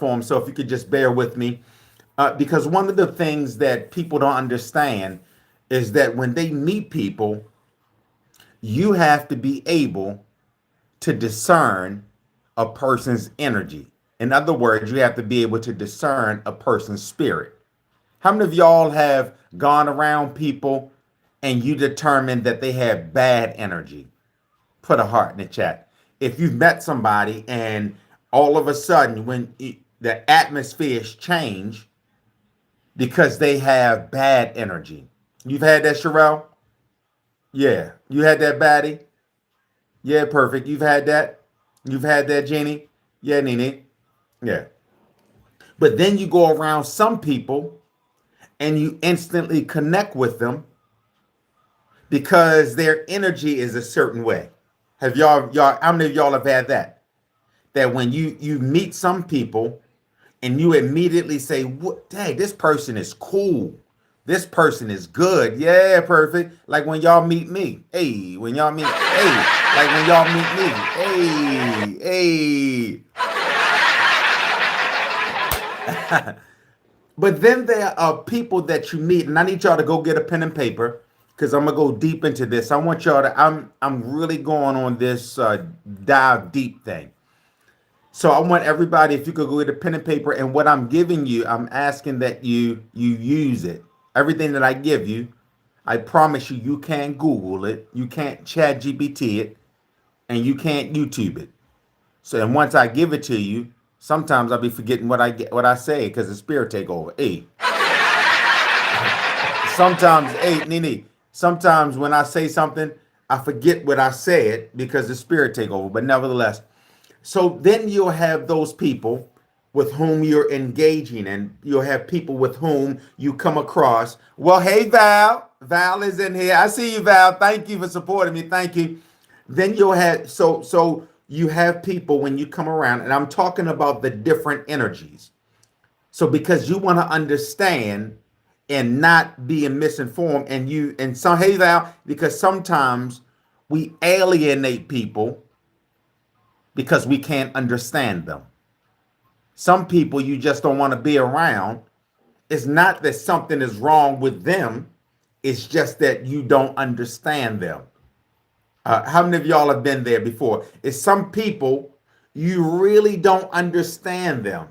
platform. So if you could just bear with me, because one of the things that people don't understand is that when they meet people, you have to be able to discern a person's energy. In other words, you have to be able to discern a person's spirit. How many of y'all have gone around people and you determined that they have bad energy? Put a heart in the chat. If you've met somebody and all of a sudden, the atmospheres change because they have bad energy. You've had that, Sherelle? Yeah. You had that, Batty? Yeah, perfect. You've had that? You've had that, Jeannie? Yeah, Nene? Yeah. But then you go around some people and you instantly connect with them because their energy is a certain way. Have y'all how many of y'all have had that? That when you meet some people and you immediately say, "What? Dang, this person is cool. This person is good." Yeah, perfect. Like when y'all meet me. Hey, when y'all meet, hey, like when y'all meet me. Hey, hey. But then there are people that you meet, and I need y'all to go get a pen and paper because I'm gonna go deep into this. I want y'all to. I'm really going on this dive deep thing. So I want everybody, if you could go get a pen and paper, and what I'm giving you, I'm asking that you use it. Everything that I give you, I promise you, you can't Google it, you can't Chat GPT it, and you can't YouTube it. So and once I give it to you, sometimes I'll be forgetting what I say because the spirit take over. Hey, sometimes, hey, Nene, sometimes when I say something, I forget what I said because the spirit take over. But nevertheless, so then you'll have those people with whom you're engaging, and you'll have people with whom you come across. Well, hey, Val. Val is in here. I see you, Val. Thank you for supporting me. Thank you. Then you'll have so you have people when you come around, and I'm talking about the different energies. So because you want to understand and not being misinformed, and some hey Val, because sometimes we alienate people because we can't understand them. Some people you just don't want to be around. It's not that something is wrong with them, it's just that you don't understand them. How many of y'all have been there before? It's some people you really don't understand them.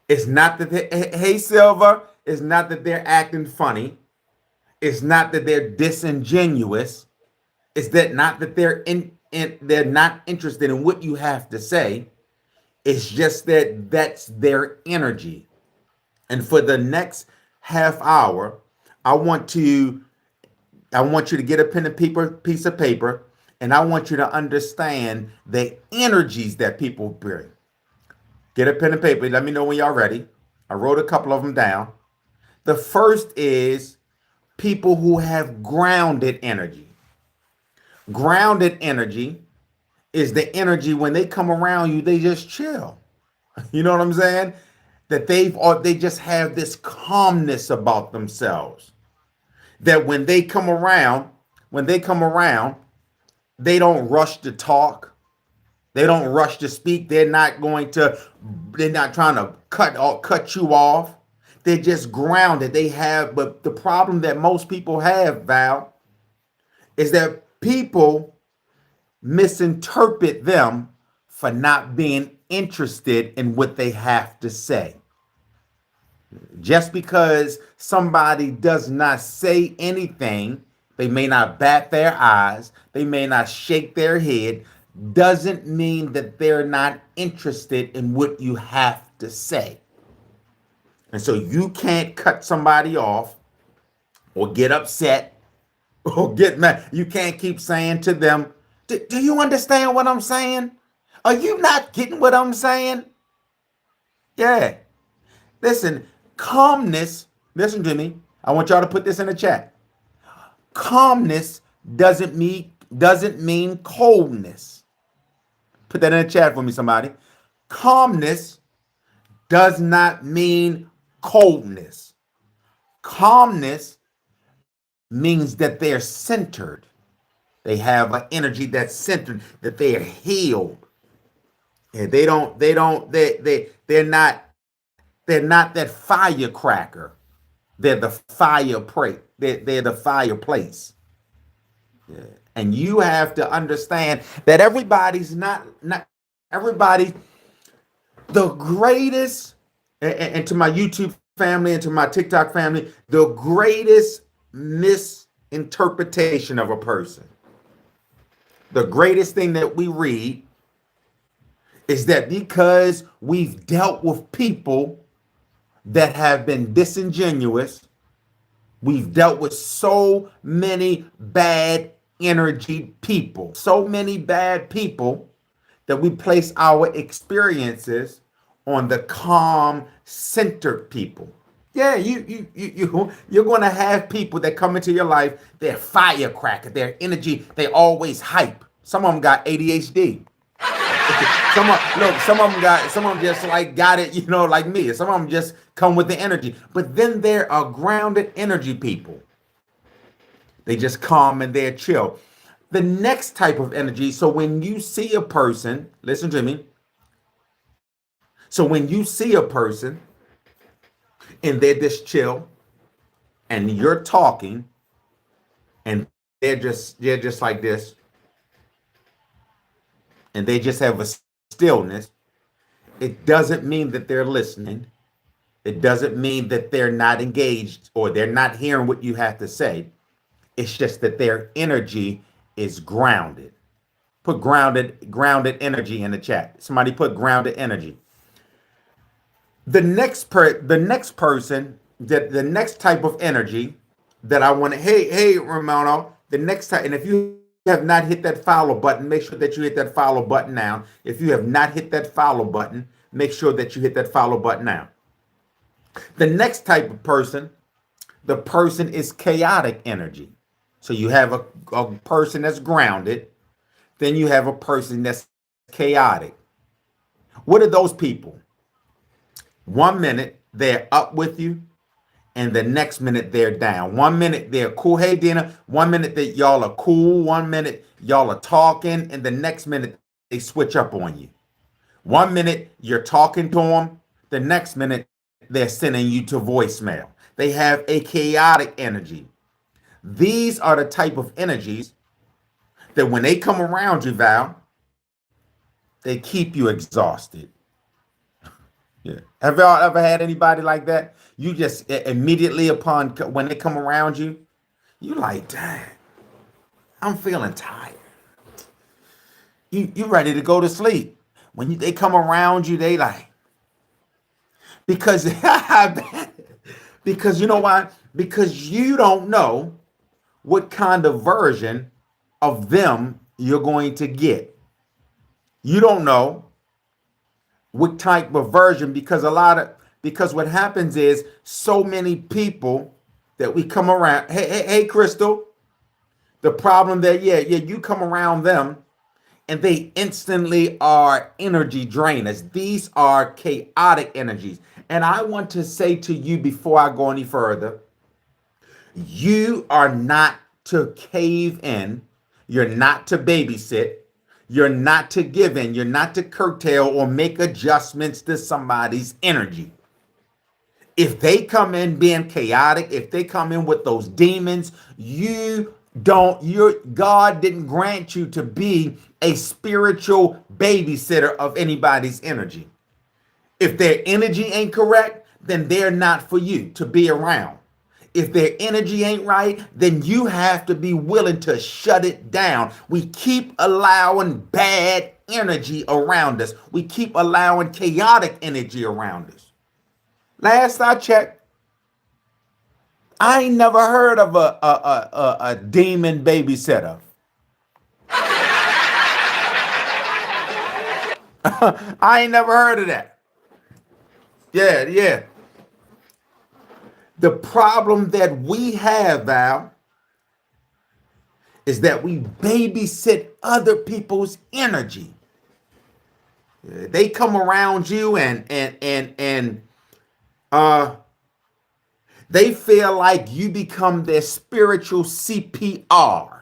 It's not that hey Silva, it's not that they're acting funny. It's not that they're disingenuous. It's that not that they're not interested in what you have to say. It's just that that's their energy. And for the next half hour, I want to I want you to get a pen and paper, piece of paper, and I want you to understand the energies that people bring. Get a pen and paper. Let me know when y'all ready. I wrote a couple of them down. The first is people who have grounded energy. Grounded energy is the energy when they come around you, they just chill. You know what I'm saying? That they just have this calmness about themselves. That when they come around, they don't rush to talk. They don't rush to speak. They're not trying to cut you off. They're just grounded. But the problem that most people have, Val, is that people misinterpret them for not being interested in what they have to say. Just because somebody does not say anything, they may not bat their eyes, they may not shake their head, doesn't mean that they're not interested in what you have to say. And so you can't cut somebody off or get upset or get mad. You can't keep saying to them, do you understand what I'm saying? Are you not getting what I'm saying? Yeah. Listen, calmness, listen to me. I want y'all to put this in the chat. Calmness doesn't mean coldness. Put that in the chat for me, somebody. Calmness does not mean coldness. Calmness means that they're centered. They have an energy that's centered, that they are healed. Yeah, they're not that firecracker. They're the they're the fireplace. And you have to understand that everybody's not everybody the greatest and to my YouTube family and to my TikTok family, the greatest misinterpretation of a person. The greatest thing that we read is that because we've dealt with people that have been disingenuous, we've dealt with so many bad energy people, so many bad people that we place our experiences on the calm, centered people. Yeah, you're going to have people that come into your life. They're firecracker. Their energy. They always hype. Some of them got ADHD. Some of them just like got it, like me. Some of them just come with the energy. But then there are grounded energy people. They just calm and they're chill. The next type of energy. So when you see a person, listen to me. So when you see a person and they're just chill and you're talking and they're just like this and they just have a stillness, it doesn't mean that they're listening. It doesn't mean that they're not engaged or they're not hearing what you have to say. It's just that their energy is grounded. Put grounded energy in the chat. Somebody put grounded energy. The next person, that the next type of energy that I want to, hey Romano, the next time, and if you have not hit that follow button, make sure that you hit that follow button now. If you have not hit that follow button, make sure that you hit that follow button now. The next type of person, the person is chaotic energy. So you have a person that's grounded, then you have a person that's chaotic. What are those people? 1 minute they're up with you, and the next minute they're down. 1 minute they're cool. Hey, Dina. 1 minute that y'all are cool. 1 minute y'all are talking, and the next minute they switch up on you. 1 minute you're talking to them. The next minute they're sending you to voicemail. They have a chaotic energy. These are the type of energies that when they come around you, Val, they keep you exhausted. Yeah. Have y'all ever had anybody like that? You just immediately upon when they come around you, you like, dang, I'm feeling tired. You ready to go to sleep. When they come around you, they like, because because you know why? Because you don't know what kind of version of them you're going to get. You don't know what type of version, because what happens is so many people that we come around. Hey, Crystal. The problem that you come around them and they instantly are energy drainers. These are chaotic energies. And I want to say to you before I go any further, you are not to cave in. You're not to babysit. You're not to give in. You're not to curtail or make adjustments to somebody's energy. If they come in being chaotic, if they come in with those demons, God didn't grant you to be a spiritual babysitter of anybody's energy. If their energy ain't correct, then they're not for you to be around. If their energy ain't right, then you have to be willing to shut it down. We keep allowing bad energy around us. We keep allowing chaotic energy around us. Last I checked, I ain't never heard of a demon babysitter. I ain't never heard of that. Yeah. The problem that we have, Val, is that we babysit other people's energy. They come around you and they feel like you become their spiritual CPR.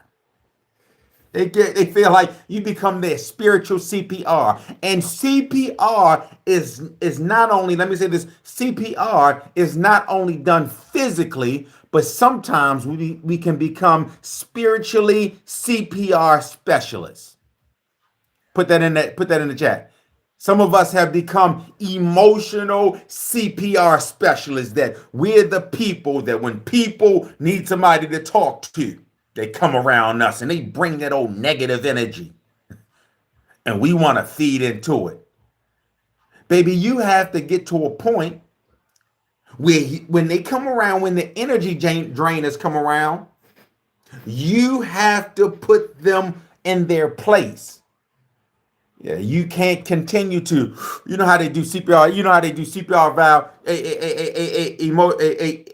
They feel like you become their spiritual CPR. And CPR is not only, let me say this, CPR is not only done physically, but sometimes we can become spiritually CPR specialists. Put that in the chat. Some of us have become emotional CPR specialists, that we're the people that when people need somebody to talk to, they come around us and they bring that old negative energy and we want to feed into it. Baby, you have to get to a point where when they come around, when the energy drainers come around, you have to put them in their place. Yeah, you can't continue to, you know how they do CPR, you know how they do CPR valve,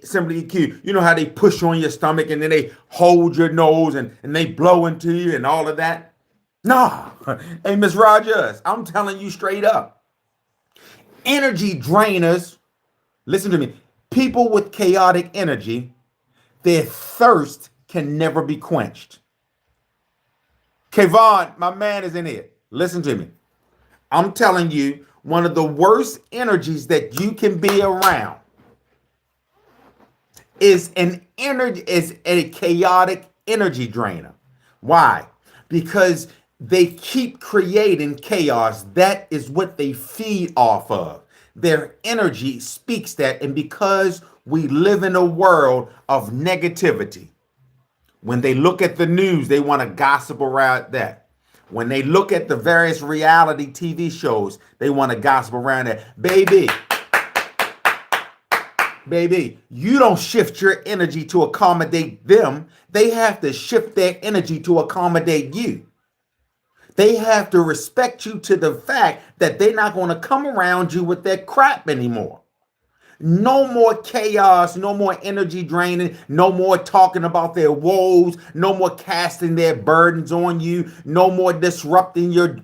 simply EQ, you know how they push on your stomach and then they hold your nose and they blow into you and all of that. Nah, hey, Miss Rogers, I'm telling you straight up. Energy drainers, listen to me, people with chaotic energy, their thirst can never be quenched. Kevon, my man is in here. Listen to me. I'm telling you, one of the worst energies that you can be around is a chaotic energy drainer. Why? Because they keep creating chaos. That is what they feed off of. Their energy speaks that, and because we live in a world of negativity, when they look at the news, they want to gossip around that. When they look at the various reality TV shows, they want to gossip around that. Baby, you don't shift your energy to accommodate them. They have to shift their energy to accommodate you. They have to respect you to the fact that they're not going to come around you with that crap anymore. No more chaos, no more energy draining, no more talking about their woes, no more casting their burdens on you, no more disrupting your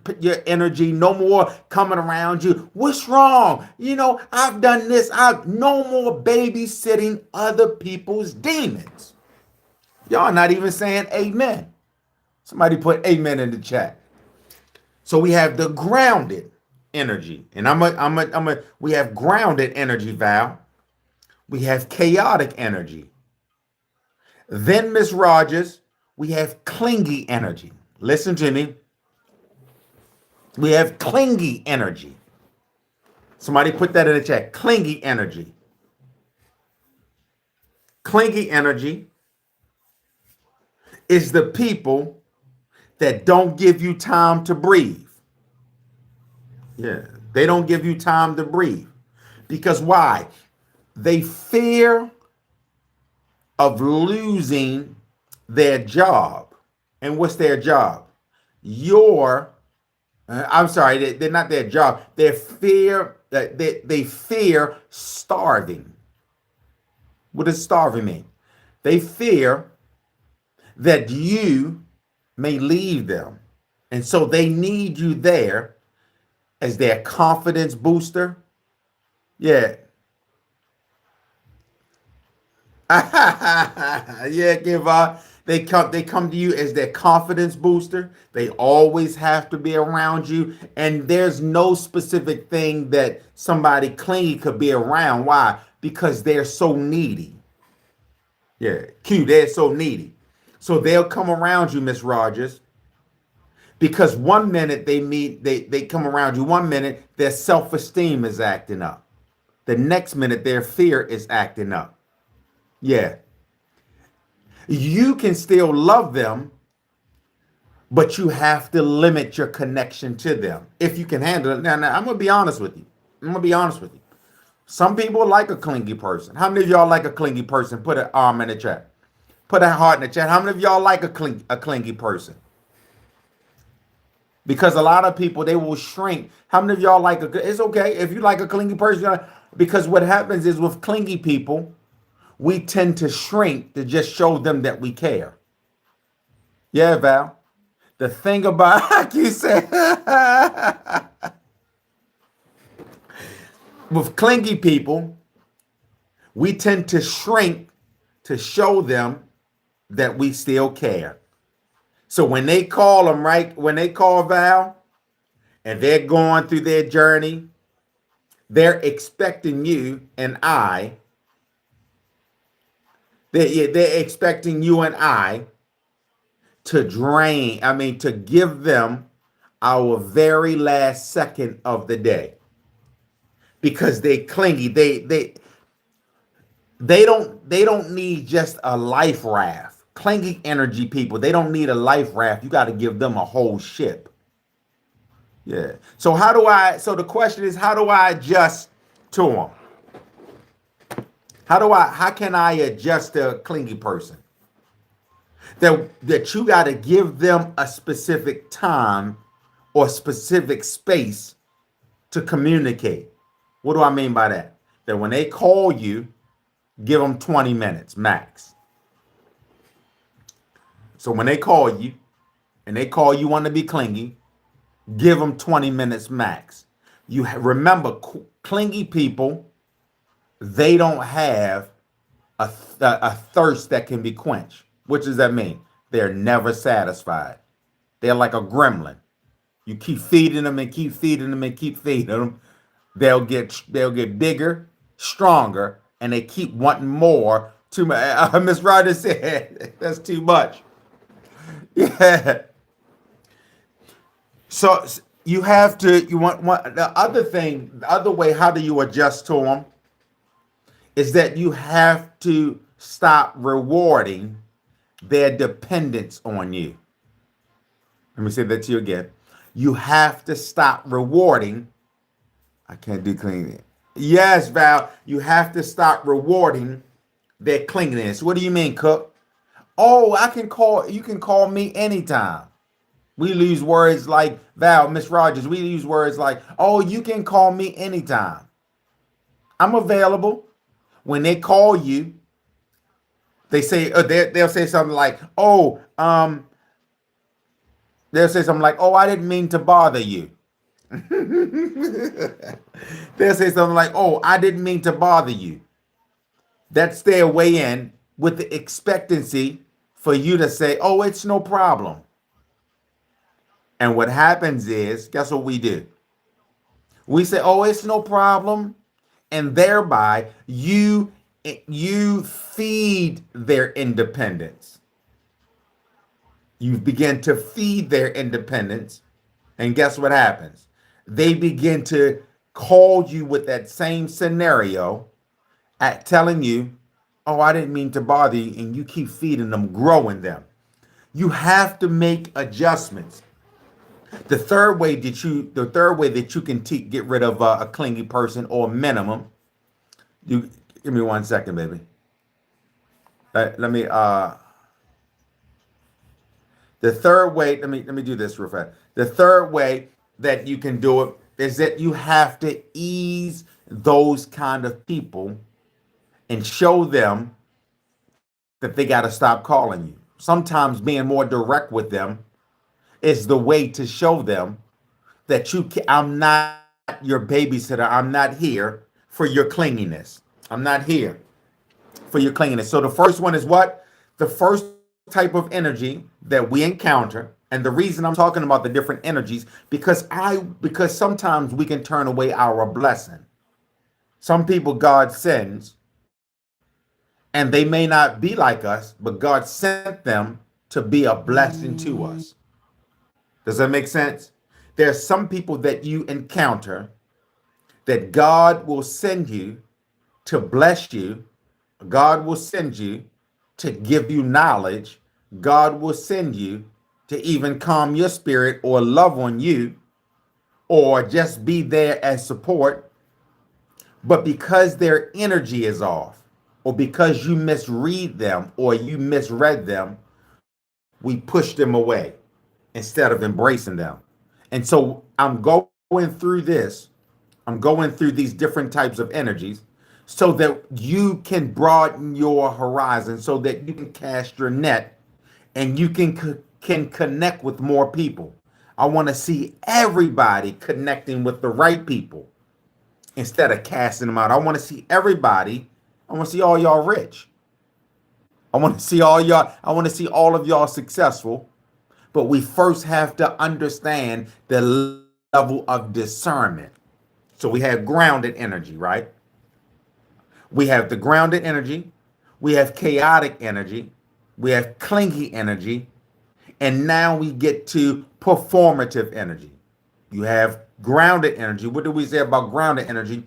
energy, no more coming around you. What's wrong? You know, I've done this. No more babysitting other people's demons. Y'all not even saying amen. Somebody put amen in the chat. So we have the grounded energy, and we have grounded energy, Val. We have chaotic energy. Then, Miss Rogers, we have clingy energy. Listen to me. We have clingy energy. Somebody put that in the chat. Clingy energy. Clingy energy is the people that don't give you time to breathe. Yeah, they don't give you time to breathe. Because why? They fear of losing their job. And what's their job? I'm sorry, they're not their job. They fear starving. What does starving mean? They fear that you may leave them. And so they need you there as their confidence booster. Yeah. Yeah, Kiva. They come to you as their confidence booster. They always have to be around you. And there's no specific thing that somebody clingy could be around. Why? Because they're so needy. Yeah, they're so needy. So they'll come around you, Miss Rogers, because one minute they come around you, one minute their self-esteem is acting up. The next minute their fear is acting up. Yeah. You can still love them, but you have to limit your connection to them if you can handle it. Now, I'm going to be honest with you. Some people like a clingy person. How many of y'all like a clingy person? Put an arm in the chat. Put a heart in the chat. How many of y'all like a clingy person? Because a lot of people, they will shrink. How many of y'all like it's okay if you like a clingy person, because what happens is with clingy people, we tend to shrink to just show them that we care. Yeah, Val. The thing about, you said, with clingy people, we tend to shrink to show them that we still care. So when they call them, right? When they call Val and they're going through their journey, they're expecting you and I, they're expecting you and I to to give them our very last second of the day because they clingy. They don't need just a life raft. Clingy energy people, they don't need a life raft. You got to give them a whole ship. Yeah. So the question is, how do I adjust to them? How can I adjust to a clingy person? That you got to give them a specific time or specific space to communicate. What do I mean by that? That when they call you, give them 20 minutes max. So when they call you and they call you want to be clingy, give them 20 minutes max. Remember, clingy people, they don't have a thirst that can be quenched. What does that mean? They're never satisfied. They're like a gremlin. You keep feeding them and keep feeding them and keep feeding them. They'll get bigger, stronger, and they keep wanting more. Too much. Miss Ryder said that's too much. Yeah. So you have to. You want the other thing. The other way. How do you adjust to them? Is that you have to stop rewarding their dependence on you. Let me say that to you again. You have to stop rewarding. I can't do cleaning. Yes, Val. You have to stop rewarding their clinginess. What do you mean, Cook? Oh, you can call me anytime. We use words like Val, Miss Rogers. We use words like, oh, you can call me anytime. I'm available. When they call you, they say they'll say something like, they'll say something like, oh, I didn't mean to bother you. They'll say something like, oh, I didn't mean to bother you. That's their way in with the expectancy for you to say, oh, it's no problem. And what happens is, guess what we do? We say, oh, it's no problem. And thereby you feed their independence. You begin to feed their independence. And guess what happens? They begin to call you with that same scenario at telling you, oh, I didn't mean to bother you. And you keep feeding them, growing them. You have to make adjustments. The third way that you can get rid of a clingy person or minimum, you give me 1 second, baby. Let me the third way, let me do this real fast. The third way that you can do it is that you have to ease those kind of people and show them that they got to stop calling you. Sometimes being more direct with them is the way to show them that I'm not your babysitter. I'm not here for your clinginess. I'm not here for your clinginess. So the first one is what? The first type of energy that we encounter, and the reason I'm talking about the different energies, because sometimes we can turn away our blessing. Some people God sends, and they may not be like us, but God sent them to be a blessing to us. Does that make sense? There's some people that you encounter that God will send you to bless you. God will send you to give you knowledge. God will send you to even calm your spirit or love on you or just be there as support. But because their energy is off, or because you misread them or you misread them, we push them away instead of embracing them. And so I'm going through this. I'm going through these different types of energies so that you can broaden your horizon, so that you can cast your net and you can connect with more people. I want to see everybody connecting with the right people instead of casting them out. I want to see everybody. I want to see all y'all rich. I want to see all y'all. I want to see all of y'all successful. But we first have to understand the level of discernment. So we have grounded energy, right? We have the grounded energy, we have chaotic energy, we have clingy energy, and now we get to performative energy. You have grounded energy. What do we say about grounded energy?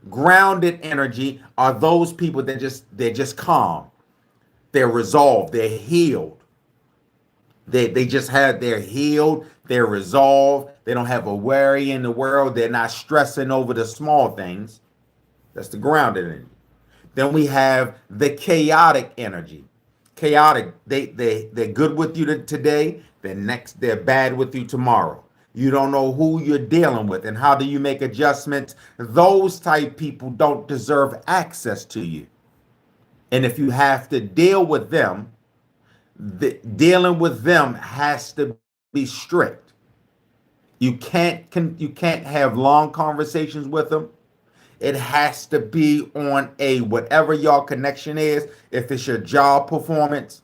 Grounded energy are those people that they're just calm. They're resolved, they're healed. They just have they're healed, they're resolved, they don't have a worry in the world, they're not stressing over the small things. That's the grounded energy. Then we have the chaotic energy. Chaotic, they're good with you today, they're bad with you tomorrow. You don't know who you're dealing with and how do you make adjustments. Those type people don't deserve access to you. And if you have to deal with them, dealing with them has to be strict. You can't have long conversations with them. It has to be on a whatever your connection is. If it's your job performance,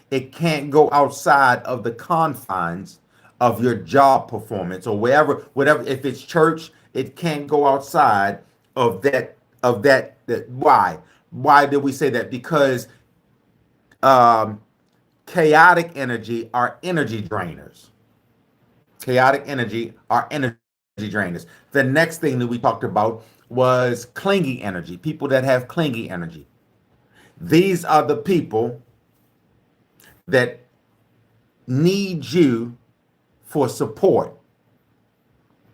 it can't go outside of the confines of your job performance or whatever. If it's church, it can't go outside of that. Why did we say that? Because um, chaotic energy are energy drainers. Chaotic energy are energy drainers. The next thing that we talked about was clingy energy, people that have clingy energy. These are the people that need you for support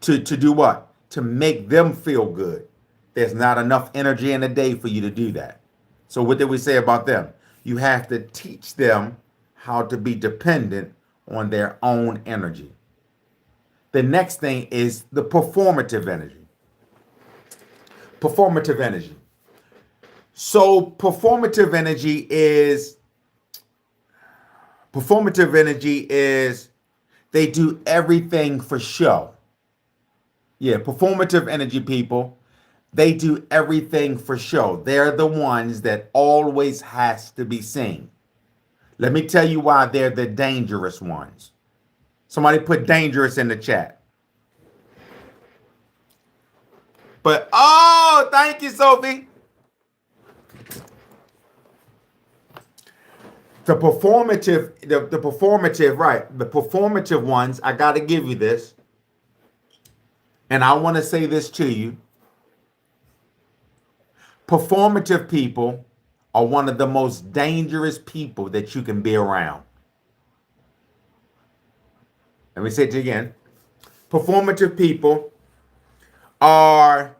to do what? To make them feel good. There's not enough energy in the day for you to do that. So what did we say about them? You have to teach them how to be dependent on their own energy. The next thing is the performative energy. Performative energy. So performative energy is they do everything for show. Yeah, performative energy people, they do everything for show. They're the ones that always has to be seen. Let me tell you why they're the dangerous ones. Somebody put dangerous in the chat. But oh, thank you, Sophie. The performative, right? The performative ones, I got to give you this. And I want to say this to you. Performative people are one of the most dangerous people that you can be around. Let me say it again. Performative people are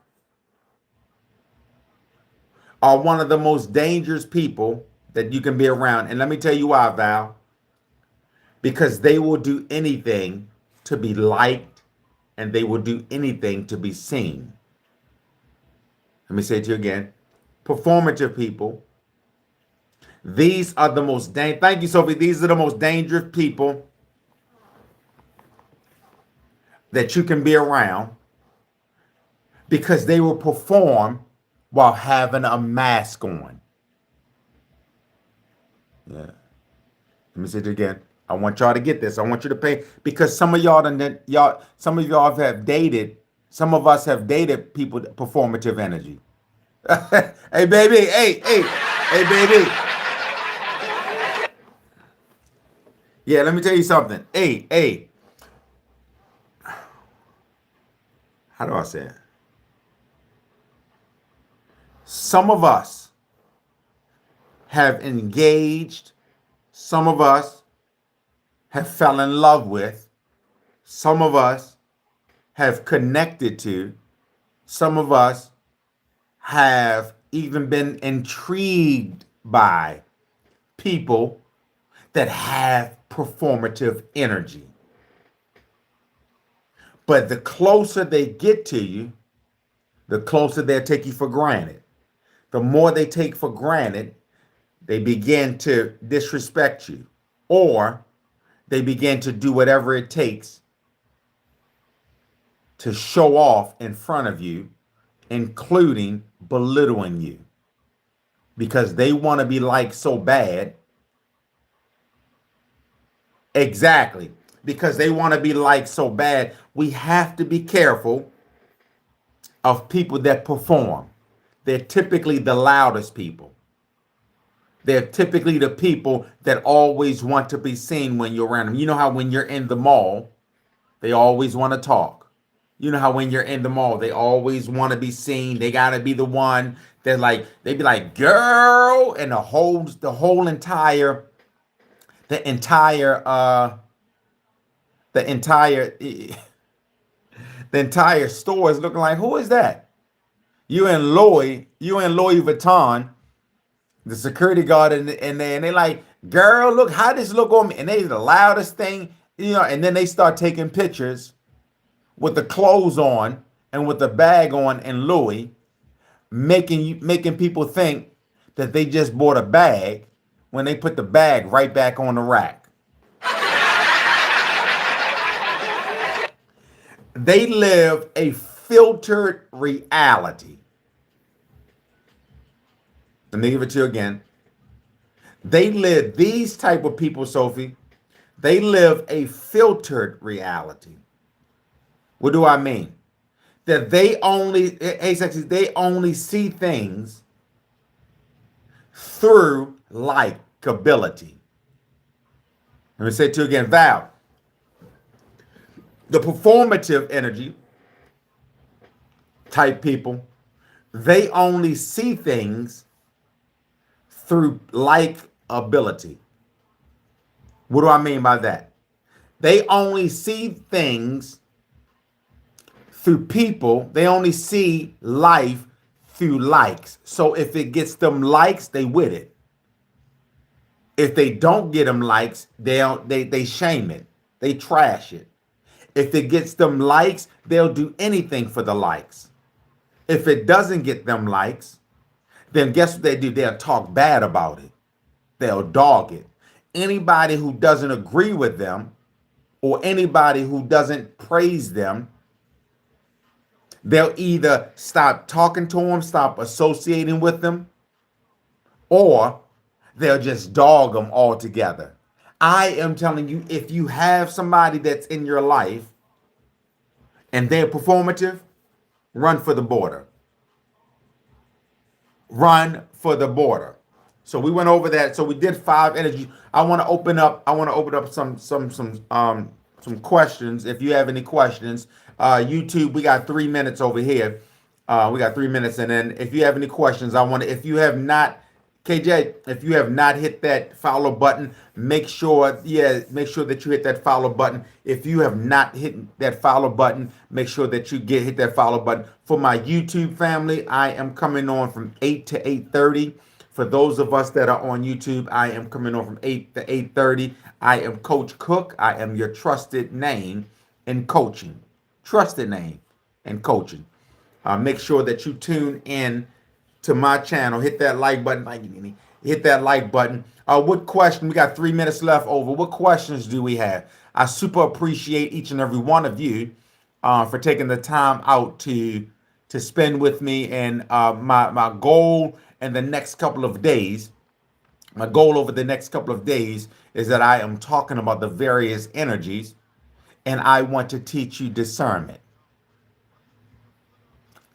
one of the most dangerous people that you can be around. And let me tell you why, Val. Because they will do anything to be liked and they will do anything to be seen. Let me say it to you again. Performative people. These are the most thank you, Sophie. These are the most dangerous people that you can be around because they will perform while having a mask on. Yeah. Let me say it again. I want y'all to get this. I want you to pay because some of y'all have dated. Some of us have dated people with performative energy. Hey baby, hey baby. Yeah, let me tell you something. Hey. How do I say it? Some of us have engaged. Some of us have fell in love with. Some of us have connected to. Some of us have even been intrigued by people that have performative energy. But the closer they get to you, the closer they'll take you for granted. The more they take for granted, they begin to disrespect you, or they begin to do whatever it takes to show off in front of you, including belittling you, because they want to be liked so bad. Exactly. because they want to be liked so bad. We have to be careful of people that perform. They're typically the loudest people. They're typically the people that always want to be seen when you're around them. You know how when you're in the mall, they always want to talk. You know how when you're in the mall, they always want to be seen. They gotta be the one that like they be like, girl, and the entire the entire the entire store is looking like, who is that? You and Louis Vuitton, the security guard, and they like, girl, look how this look on me, and they the loudest thing, and then they start taking pictures with the clothes on and with the bag on and Louis, making people think that they just bought a bag when they put the bag right back on the rack. They live a filtered reality. Let me give it to you again. These type of people, Sophie, they live a filtered reality. What do I mean? That they only see things through likability. Let me say it to you again, Val. The performative energy type people, they only see things through likability. What do I mean by that? They only see things through people. They only see life through likes. So if it gets them likes, they with it. If they don't get them likes, they shame it. They trash it. If it gets them likes, they'll do anything for the likes. If it doesn't get them likes, then guess what they do? They'll talk bad about it. They'll dog it. Anybody who doesn't agree with them or anybody who doesn't praise them, they'll either stop talking to them, stop associating with them, or they'll just dog them altogether. I am telling you, if you have somebody that's in your life and they're performative, run for the border. Run for the border. So we went over that. So we did 5 energies. I want to open up some questions. If you have any questions, YouTube, we got 3 minutes over here. We got 3 minutes, and then if you have any questions, if you have not, KJ, if you have not hit that follow button, make sure that you hit that follow button. If you have not hit that follow button, make sure that you hit that follow button. For my YouTube family, I am coming on from 8 to 8:30. For those of us that are on YouTube, I am coming on from 8 to 8:30. I am Coach Cook. I am your trusted name in coaching. Trusted name in coaching. Make sure that you tune in to my channel. Hit that like button. Hit that like button. What question? We got 3 minutes left over. What questions do we have? I super appreciate each and every one of you for taking the time out to spend with me. And my goal in the next couple of days, my goal over the next couple of days is that I am talking about the various energies, and I want to teach you discernment.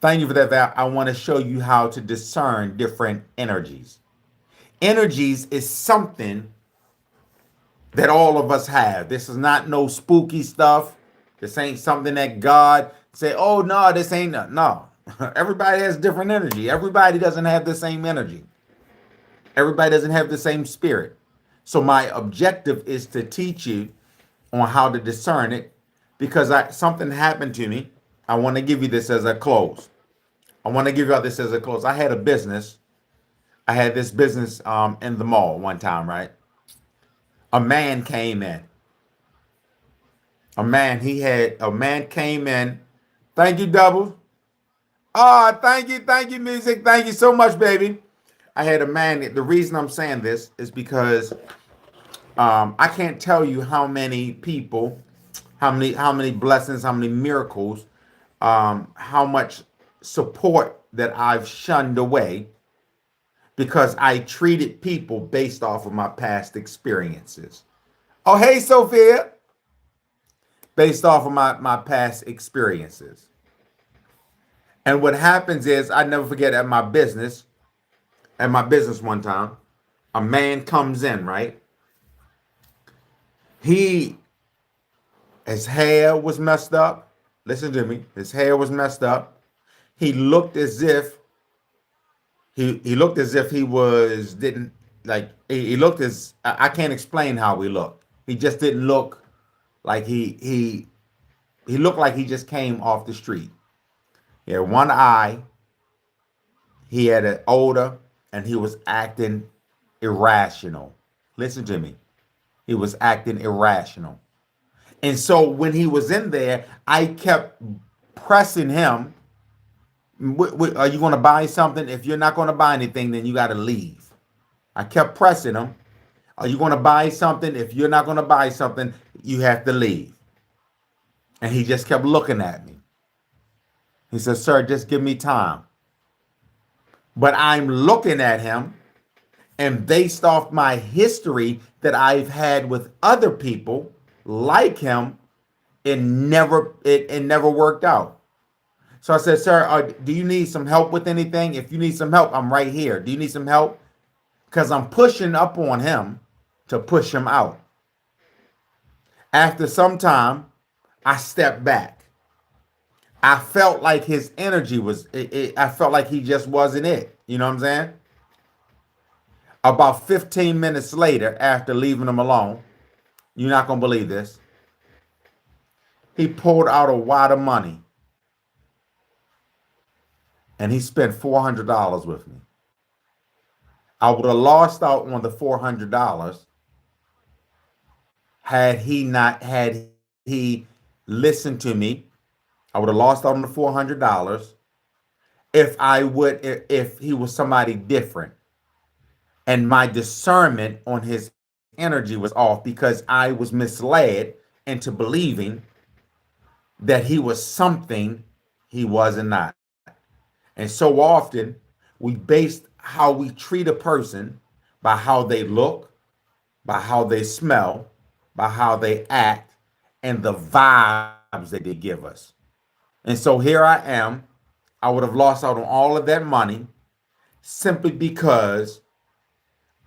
Thank you for that, Val. I want to show you how to discern different energies. Energies is something that all of us have. This is not no spooky stuff. This ain't something that God say, oh, no, this ain't no. Everybody has different energy. Everybody doesn't have the same energy. Everybody doesn't have the same spirit. So my objective is to teach you on how to discern it, because something happened to me. I want to give you this as a close. I had a business. I had this business in the mall one time, right? A man came in. A man came in. Thank you, Double. Oh, thank you, music. Thank you so much, baby. I had a man. The reason I'm saying this is because I can't tell you how many people, how many blessings, how many miracles, how much support that I've shunned away because I treated people based off of my past experiences. Oh, hey, Sophia. based off of my past experiences. And what happens is, I never forget at my business one time, a man comes in, right? He, his hair was messed up. Listen to me. His hair was messed up. He looked as if he looked as if he was didn't like he looked as I can't explain how he looked. He just didn't look like he looked like he just came off the street. He had one eye, he had an odor, and he was acting irrational. Listen to me. He was acting irrational. And so when he was in there, I kept pressing him. Are you going to buy something? If you're not going to buy anything, then you got to leave. I kept pressing him. Are you going to buy something? If you're not going to buy something, you have to leave. And he just kept looking at me. He said, sir, just give me time. But I'm looking at him, and based off my history that I've had with other people like him, it never worked out. So I said, sir, do you need some help with anything? If you need some help, I'm right here. Do you need some help? Because I'm pushing up on him to push him out. After some time, I stepped back. I felt like his energy was, I felt like he just wasn't it. You know what I'm saying? About 15 minutes later, after leaving him alone, you're not going to believe this, he pulled out a wad of money and he spent $400 with me. I would have lost out on the $400 had he listened to me. I would have lost out on the $400 if he was somebody different. And my discernment on his energy was off because I was misled into believing that he was something he was not. And so often we base how we treat a person by how they look, by how they smell, by how they act, and the vibes that they give us. And so here I am. I would have lost out on all of that money simply because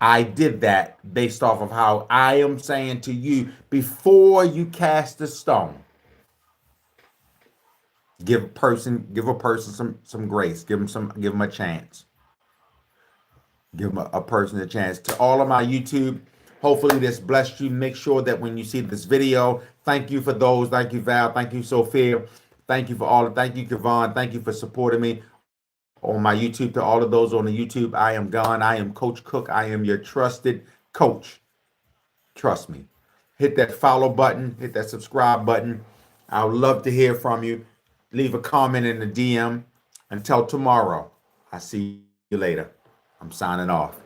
I did that based off of how I am saying to you, before you cast a stone, give a person some grace. Give them a chance. Give them a person a chance. To all of my YouTube, hopefully this blessed you. Make sure that when you see this video, thank you for those. Thank you, Val. Thank you, Sophia. Thank you for all. Thank you, Kevon. Thank you for supporting me on my YouTube. To all of those on the YouTube, I am gone. I am Coach Cook. I am your trusted coach. Trust me. Hit that follow button. Hit that subscribe button. I would love to hear from you. Leave a comment in the DM. Until tomorrow, I see you later. I'm signing off.